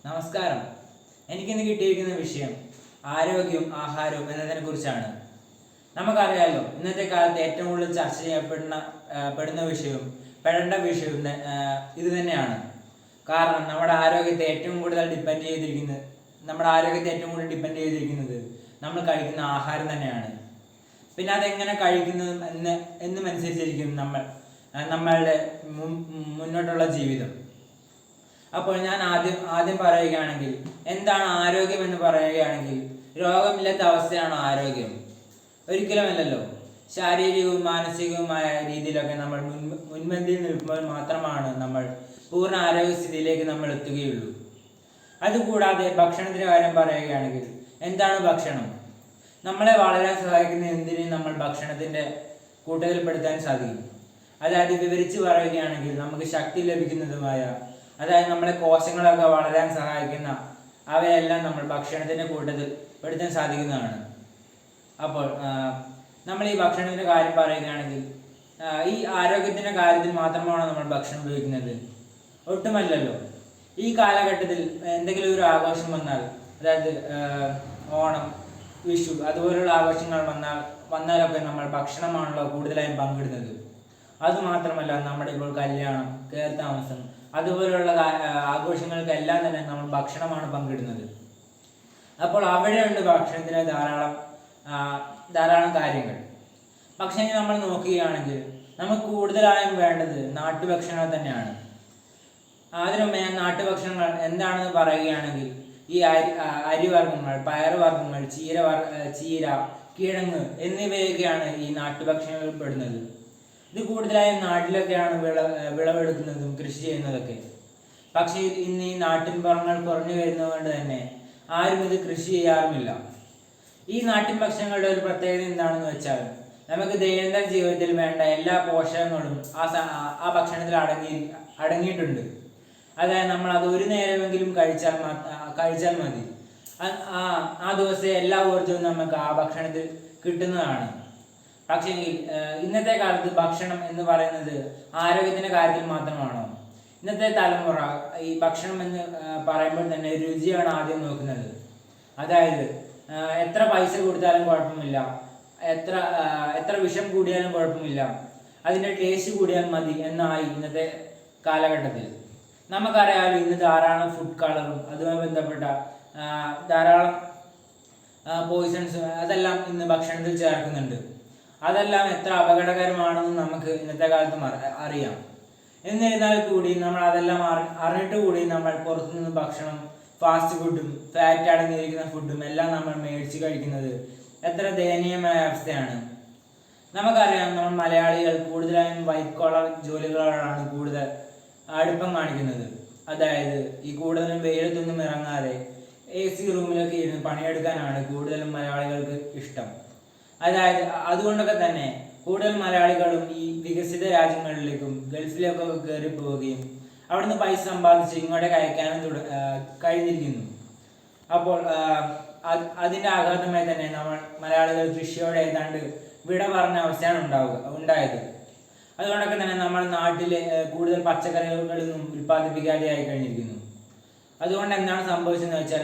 നമസ്കാരം. എനിക്കിന്ന് കിട്ടിയിരിക്കുന്ന വിഷയം ആരോഗ്യവും ആഹാരവും എന്നതിനെ കുറിച്ചാണ്. നമുക്കറിയാലോ, ഇന്നത്തെ കാലത്ത് ഏറ്റവും കൂടുതൽ ചർച്ച ചെയ്യപ്പെടുന്ന വിഷയവും പെടേണ്ട വിഷയവും ഇത് തന്നെയാണ്. കാരണം നമ്മുടെ ആരോഗ്യത്തെ ഏറ്റവും കൂടുതൽ ഡിപ്പെൻഡ് ചെയ്തിരിക്കുന്നത് നമ്മൾ കഴിക്കുന്ന ആഹാരം തന്നെയാണ്. പിന്നെ അതെങ്ങനെ കഴിക്കുന്നതും എന്നുമനുസരിച്ചിരിക്കും നമ്മളുടെ മുന്നോട്ടുള്ള ജീവിതം. അപ്പോൾ ഞാൻ ആദ്യം പറയുകയാണെങ്കിൽ, എന്താണ് ആരോഗ്യം എന്ന് പറയുകയാണെങ്കിൽ, രോഗമില്ലാത്ത അവസ്ഥയാണോ ആരോഗ്യം? ഒരിക്കലുമല്ലല്ലോ. ശാരീരികവും മാനസികവുമായ രീതിയിലൊക്കെ നമ്മൾ മുൻപന്തിയിൽ നിൽക്കുമ്പോൾ മാത്രമാണ് നമ്മൾ പൂർണ്ണ ആരോഗ്യസ്ഥിതിയിലേക്ക് നമ്മൾ എത്തുകയുള്ളൂ. അതുകൂടാതെ ഭക്ഷണത്തിൻ്റെ കാര്യം പറയുകയാണെങ്കിൽ, എന്താണ് ഭക്ഷണം? നമ്മളെ വളരാൻ സഹായിക്കുന്ന എന്തിനേയും നമ്മൾ ഭക്ഷണത്തിൻ്റെ കൂട്ടത്തിൽപ്പെടുത്താൻ സാധിക്കും. അതായത് വിവരിച്ച് പറയുകയാണെങ്കിൽ, നമുക്ക് ശക്തി ലഭിക്കുന്നതുമായ, അതായത് നമ്മളെ കോശങ്ങളൊക്കെ വളരാൻ സഹായിക്കുന്ന അവയെല്ലാം നമ്മൾ ഭക്ഷണത്തിൻ്റെ കൂട്ടത്തിൽ പെടുത്താൻ സാധിക്കുന്നതാണ്. അപ്പോൾ നമ്മൾ ഈ ഭക്ഷണത്തിൻ്റെ കാര്യം പറയുകയാണെങ്കിൽ, ഈ ആരോഗ്യത്തിൻ്റെ കാര്യത്തിൽ മാത്രമാണോ നമ്മൾ ഭക്ഷണം ഉപയോഗിക്കുന്നത്? ഒട്ടുമല്ലല്ലോ. ഈ കാലഘട്ടത്തിൽ എന്തെങ്കിലും ഒരു ആഘോഷം വന്നാൽ, അതായത് ഓണം, വിഷു അതുപോലുള്ള ആഘോഷങ്ങൾ വന്നാലൊക്കെ നമ്മൾ ഭക്ഷണമാണല്ലോ കൂടുതലായും പങ്കിടുന്നത്. അതുമാത്രമല്ല, നമ്മുടെ ഇപ്പോൾ കല്യാണം, കയർത്താമസം അതുപോലുള്ള ആഘോഷങ്ങൾക്കെല്ലാം തന്നെ നമ്മൾ ഭക്ഷണമാണ് പങ്കിടുന്നത്. അപ്പോൾ അവിടെയുണ്ട് ഭക്ഷണത്തിന് ധാരാളം കാര്യങ്ങൾ. പക്ഷേ നമ്മൾ നോക്കുകയാണെങ്കിൽ നമുക്ക് കൂടുതലായും വേണ്ടത് നാട്ടുഭക്ഷണങ്ങൾ തന്നെയാണ്. അതിനുമുമ്പ് ഞാൻ നാട്ടുഭക്ഷണങ്ങൾ എന്താണെന്ന് പറയുകയാണെങ്കിൽ, ഈ അരിവർഗ്ഗങ്ങൾ, പയറുവർഗ്ഗങ്ങൾ, ചീര, കിഴങ്ങ് എന്നിവയൊക്കെയാണ് ഈ നാട്ടുഭക്ഷണങ്ങളിൽ പെടുന്നത്. ഇത് കൂടുതലായും നാട്ടിലൊക്കെയാണ് വിളവെടുക്കുന്നതും കൃഷി ചെയ്യുന്നതൊക്കെ. പക്ഷേ ഇന്ന് ഈ നാട്ടിൻപുറങ്ങൾ കുറഞ്ഞു വരുന്നതുകൊണ്ട് തന്നെ ആരും ഇത് കൃഷി ചെയ്യാറുമില്ല. ഈ നാട്ടിൻ ഭക്ഷണങ്ങളുടെ ഒരു പ്രത്യേകത എന്താണെന്ന് വെച്ചാൽ, നമുക്ക് ദൈനംദിന ജീവിതത്തിൽ വേണ്ട എല്ലാ പോഷകങ്ങളും ആ ഭക്ഷണത്തിൽ അടങ്ങിയിട്ടുണ്ട്. അതായത് നമ്മൾ അത് ഒരു നേരമെങ്കിലും കഴിച്ചാൽ മതി. ആ ദിവസത്തെ എല്ലാ ഊർജവും നമുക്ക് ആ ഭക്ഷണത്തിൽ കിട്ടുന്നതാണ്. പക്ഷേ ഇന്നത്തെ കാലത്ത് ഭക്ഷണം എന്ന് പറയുന്നത് ആരോഗ്യത്തിൻ്റെ കാര്യത്തിൽ മാത്രമാണോ? ഇന്നത്തെ തലമുറ ഈ ഭക്ഷണം എന്ന് പറയുമ്പോൾ തന്നെ രുചിയാണ് ആദ്യം നോക്കുന്നത്. അതായത് എത്ര പൈസ കൊടുത്താലും കുഴപ്പമില്ല, എത്ര വിഷം കൂടിയാലും കുഴപ്പമില്ല, അതിൻ്റെ ടേസ്റ്റ് കൂടിയാൽ മതി എന്നായി ഇന്നത്തെ കാലഘട്ടത്തിൽ. നമുക്കറിയാമല്ലോ, ഇന്ന് ധാരാളം ഫുഡ് കളറും അതുമായി ബന്ധപ്പെട്ട ധാരാളം പോയിസൺസ് അതെല്ലാം ഇന്ന് ഭക്ഷണത്തിൽ ചേർക്കുന്നുണ്ട്. അതെല്ലാം എത്ര അപകടകരമാണെന്ന് നമുക്ക് ഇന്നത്തെ കാലത്ത് അറിയാം. എന്നിരുന്നാൽ കൂടി നമ്മൾ അതെല്ലാം അറിഞ്ഞിട്ട് കൂടി നമ്മൾ പുറത്തുനിന്ന് ഭക്ഷണം, ഫാസ്റ്റ് ഫുഡും ഫാറ്റ് അടങ്ങിയിരിക്കുന്ന ഫുഡും എല്ലാം നമ്മൾ മേടിച്ച് കഴിക്കുന്നത് എത്ര ദയനീയമായ അവസ്ഥയാണ്. നമുക്കറിയാം, നമ്മൾ മലയാളികൾ കൂടുതലായും വൈറ്റ് കോളർ ജോലികളോടാണ് കൂടുതൽ അടുപ്പം കാണിക്കുന്നത്. അതായത് ഈ കൂടുതലും വെയിലത്തൊന്നും ഇറങ്ങാതെ AC റൂമിലൊക്കെ ഇരുന്ന് പണിയെടുക്കാനാണ് കൂടുതലും മലയാളികൾക്ക് ഇഷ്ടം. അതായത് അതുകൊണ്ടൊക്കെ തന്നെ കൂടുതൽ മലയാളികളും ഈ വികസിത രാജ്യങ്ങളിലേക്കും ഗൾഫിലേക്കൊക്കെ കയറി പോവുകയും അവിടുന്ന് പൈസ സമ്പാദിച്ച് ഇങ്ങോട്ടേക്ക് അയക്കാനും കഴിഞ്ഞിരിക്കുന്നു. അപ്പോൾ അതിൻ്റെ ആഘാതമായി തന്നെ നമ്മൾ മലയാളികൾ കൃഷിയോടെ ഏതാണ്ട് വിട പറഞ്ഞ അവസ്ഥയാണ് ഉണ്ടായത്. അതുകൊണ്ടൊക്കെ തന്നെ നമ്മൾ നാട്ടിൽ കൂടുതൽ പച്ചക്കറികളൊന്നും ഉൽപ്പാദിപ്പിക്കാതെയായി കഴിഞ്ഞിരിക്കുന്നു. അതുകൊണ്ട് എന്താണ് സംഭവിച്ചതെന്ന് വെച്ചാൽ,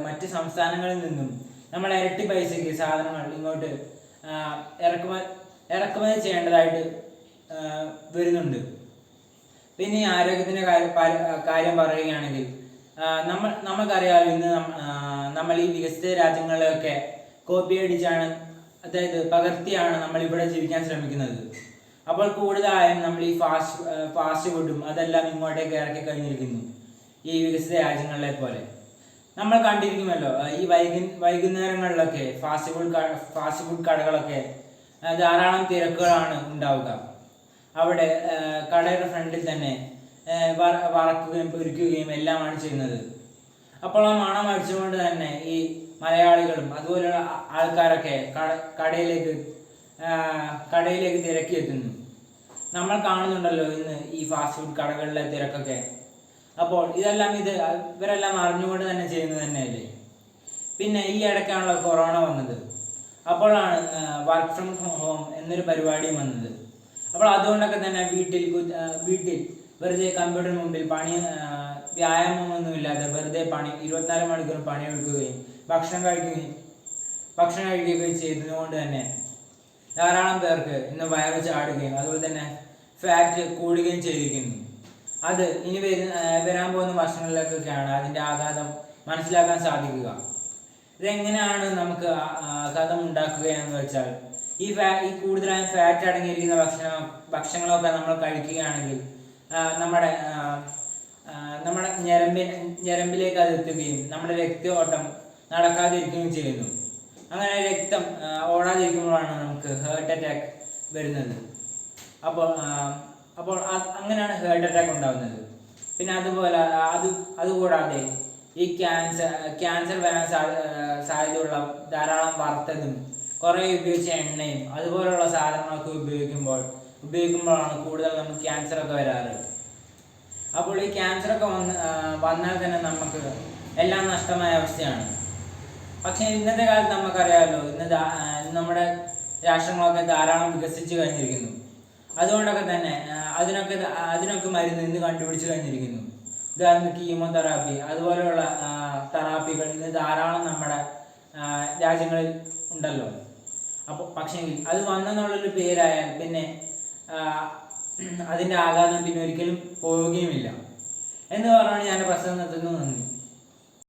മറ്റ് സംസ്ഥാനങ്ങളിൽ നിന്നും നമ്മൾ ഇരട്ടി പൈസയ്ക്ക് സാധനങ്ങൾ ഇങ്ങോട്ട് ഇറക്കുമതി ചെയ്യേണ്ടതായിട്ട് വരുന്നുണ്ട്. പിന്നെ ഈ ആരോഗ്യത്തിൻ്റെ കാര്യം പറയുകയാണെങ്കിൽ, നമുക്കറിയാമല്ലോ, ഇന്ന് നമ്മൾ ഈ വികസിത രാജ്യങ്ങളിലൊക്കെ കോപ്പി അടിച്ചാണ്, അതായത് പകർത്തിയാണ് നമ്മൾ ഇവിടെ ജീവിക്കാൻ ശ്രമിക്കുന്നത്. അപ്പോൾ കൂടുതലായും നമ്മൾ ഈ ഫാസ്റ്റ് ഫുഡും അതെല്ലാം ഇങ്ങോട്ടേക്ക് ഇറക്കി കഴിഞ്ഞിരിക്കുന്നു, ഈ വികസിത രാജ്യങ്ങളിലെ പോലെ. നമ്മൾ കണ്ടിരിക്കുമല്ലോ, ഈ വൈകുന്നേരങ്ങളിലൊക്കെ ഫാസ്റ്റ് ഫുഡ് കടകളൊക്കെ ധാരാളം തിരക്കുകളാണ് ഉണ്ടാവുക. അവിടെ കടയുടെ ഫ്രണ്ടിൽ തന്നെ വറക്കുകയും പൊരിക്കുകയും എല്ലാമാണ് ചെയ്യുന്നത്. അപ്പോൾ ആ മണം അടിച്ചുകൊണ്ട് തന്നെ ഈ മലയാളികളും അതുപോലെയുള്ള ആൾക്കാരൊക്കെ കടയിലേക്ക് തിരക്കി എത്തുന്നു. നമ്മൾ കാണുന്നുണ്ടല്ലോ ഇന്ന് ഈ ഫാസ്റ്റ് ഫുഡ് കടകളിലെ തിരക്കൊക്കെ. അപ്പോൾ ഇവരെല്ലാം അറിഞ്ഞുകൊണ്ട് തന്നെ ചെയ്യുന്നത് തന്നെയല്ലേ. പിന്നെ ഈ ഇടയ്ക്കാണല്ലോ കൊറോണ വന്നത്. അപ്പോഴാണ് വർക്ക് ഫ്രം ഹോം എന്നൊരു പരിപാടിയും വന്നത്. അപ്പോൾ അതുകൊണ്ടൊക്കെ തന്നെ വീട്ടിൽ വെറുതെ കമ്പ്യൂട്ടറിന് മുമ്പിൽ വ്യായാമമൊന്നുമില്ലാതെ വെറുതെ 24 മണിക്കൂർ പണിയെടുക്കുകയും ഭക്ഷണം കഴിക്കുകയും ചെയ്തതുകൊണ്ട് തന്നെ ധാരാളം പേർക്ക് ഇന്ന് വയറ് ചാടുകയും അതുപോലെ തന്നെ ഫാറ്റ് കൂടുകയും ചെയ്തിരിക്കുന്നു. അത് ഇനി വരാൻ പോകുന്ന വർഷങ്ങളിലേക്കൊക്കെയാണ് അതിൻ്റെ ആഘാതം മനസ്സിലാക്കാൻ സാധിക്കുക. ഇതെങ്ങനെയാണ് നമുക്ക് ആഘാതം ഉണ്ടാക്കുക എന്ന് വെച്ചാൽ, ഈ കൂടുതലായും ഫാറ്റ് അടങ്ങിയിരിക്കുന്ന ഭക്ഷണങ്ങളൊക്കെ നമ്മൾ കഴിക്കുകയാണെങ്കിൽ നമ്മുടെ ഞരമ്പിലേക്ക് അത് എത്തുകയും നമ്മുടെ രക്തയോട്ടം നടക്കാതിരിക്കുകയും ചെയ്യുന്നു. അങ്ങനെ രക്തം ഓടാതിരിക്കുമ്പോഴാണ് നമുക്ക് ഹാർട്ട് അറ്റാക്ക് വരുന്നത്. അപ്പോൾ അങ്ങനെയാണ് ഹാർട്ട് അറ്റാക്ക് ഉണ്ടാകുന്നത്. പിന്നെ അതുകൂടാതെ ഈ ക്യാൻസർ വരാൻ സാധ്യതയുള്ള ധാരാളം വറുത്തതും കുറേ ഉപയോഗിച്ച എണ്ണയും അതുപോലുള്ള സാധനങ്ങളൊക്കെ ഉപയോഗിക്കുമ്പോഴാണ് കൂടുതൽ നമുക്ക് ക്യാൻസറൊക്കെ വരാറ്. അപ്പോൾ ഈ ക്യാൻസറൊക്കെ വന്നാൽ തന്നെ നമുക്ക് എല്ലാം നഷ്ടമായ അവസ്ഥയാണ്. പക്ഷേ ഇന്നത്തെ കാലത്ത് നമുക്കറിയാമല്ലോ, നമ്മുടെ രാഷ്ട്രങ്ങളൊക്കെ ധാരാളം വികസിച്ച് കഴിഞ്ഞിരിക്കുന്നു. അതുകൊണ്ടൊക്കെ തന്നെ അതിനൊക്കെ മരുന്ന് ഇന്ന് കണ്ടുപിടിച്ച് കഴിഞ്ഞിരിക്കുന്നു. ഉദാഹരണത്തിന് കീമോതെറാപ്പി അതുപോലെയുള്ള തെറാപ്പികൾ ഇന്ന് ധാരാളം നമ്മുടെ രാജ്യങ്ങളിൽ ഉണ്ടല്ലോ. പക്ഷേ അത് വന്നെന്നുള്ളൊരു പേരായാൽ പിന്നെ അതിൻ്റെ ആഘാതം പിന്നെ ഒരിക്കലും പോവുകയുമില്ല എന്ന് പറഞ്ഞാണ് ഞാൻ പ്രസംഗം നിർത്തുന്നു. നന്ദി.